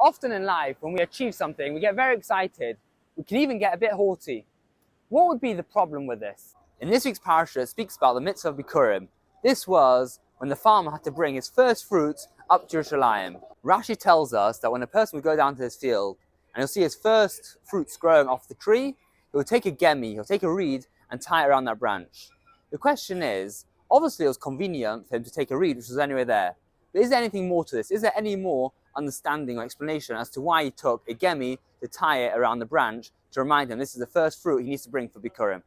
Often in life, when we achieve something, we get very excited. We can even get a bit haughty. What would be the problem with this? In this week's parasha, it speaks about the mitzvah of Bikurim. This was when the farmer had to bring his first fruits up to Yerushalayim. Rashi tells us that when a person would go down to his field and he'll see his first fruits growing off the tree, he will take a gemi, he'll take a reed and tie it around that branch. The question is, obviously it was convenient for him to take a reed, which was anyway there. But is there anything more to this? Is there any more understanding or explanation as to why he took a gemi to tie it around the branch to remind him this is the first fruit he needs to bring for Bikurim?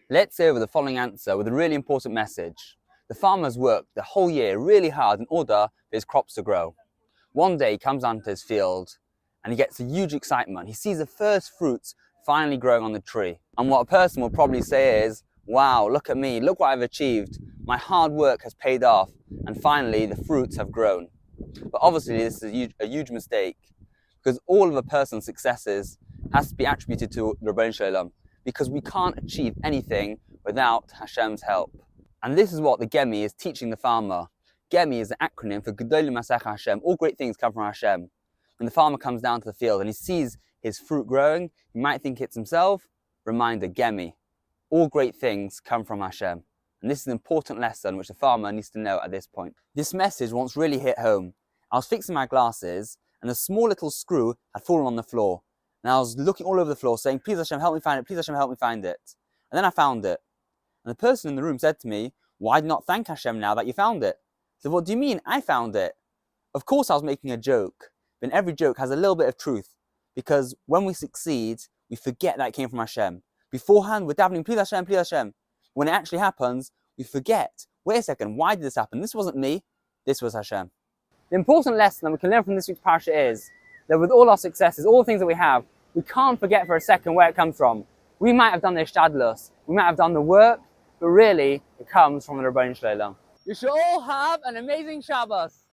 Let's say over the following answer with a really important message. The farmer's worked the whole year really hard in order for his crops to grow. One day he comes onto his field and he gets a huge excitement. He sees the first fruits finally growing on the tree. And what a person will probably say is, wow, look at me, look what I've achieved. My hard work has paid off and finally the fruits have grown. But obviously this is a huge mistake because all of a person's successes has to be attributed to the Ribono Shel Olam because we can't achieve anything without Hashem's help. And this is what the gemi is teaching the farmer. Gemi is an acronym for Gedolim Masech Hashem. All great things come from Hashem. When the farmer comes down to the field and he sees his fruit growing, he might think it's himself. Reminder, gemi. All great things come from Hashem. And this is an important lesson which the farmer needs to know at this point. This message once really hit home. I was fixing my glasses and a small little screw had fallen on the floor. And I was looking all over the floor saying, please Hashem, help me find it. Please Hashem, help me find it. And then I found it. And the person in the room said to me, why not thank Hashem now that you found it? I said, what do you mean I found it? Of course I was making a joke. But every joke has a little bit of truth. Because when we succeed, we forget that it came from Hashem. Beforehand, we're davening, please Hashem, please Hashem. When it actually happens, we forget. Wait a second, why did this happen? This wasn't me, this was Hashem. The important lesson that we can learn from this week's parasha is that with all our successes, all the things that we have, we can't forget for a second where it comes from. We might have done the ishtadlus, we might have done the work, but really, it comes from the Ribono Shel Olam. You should all have an amazing Shabbos.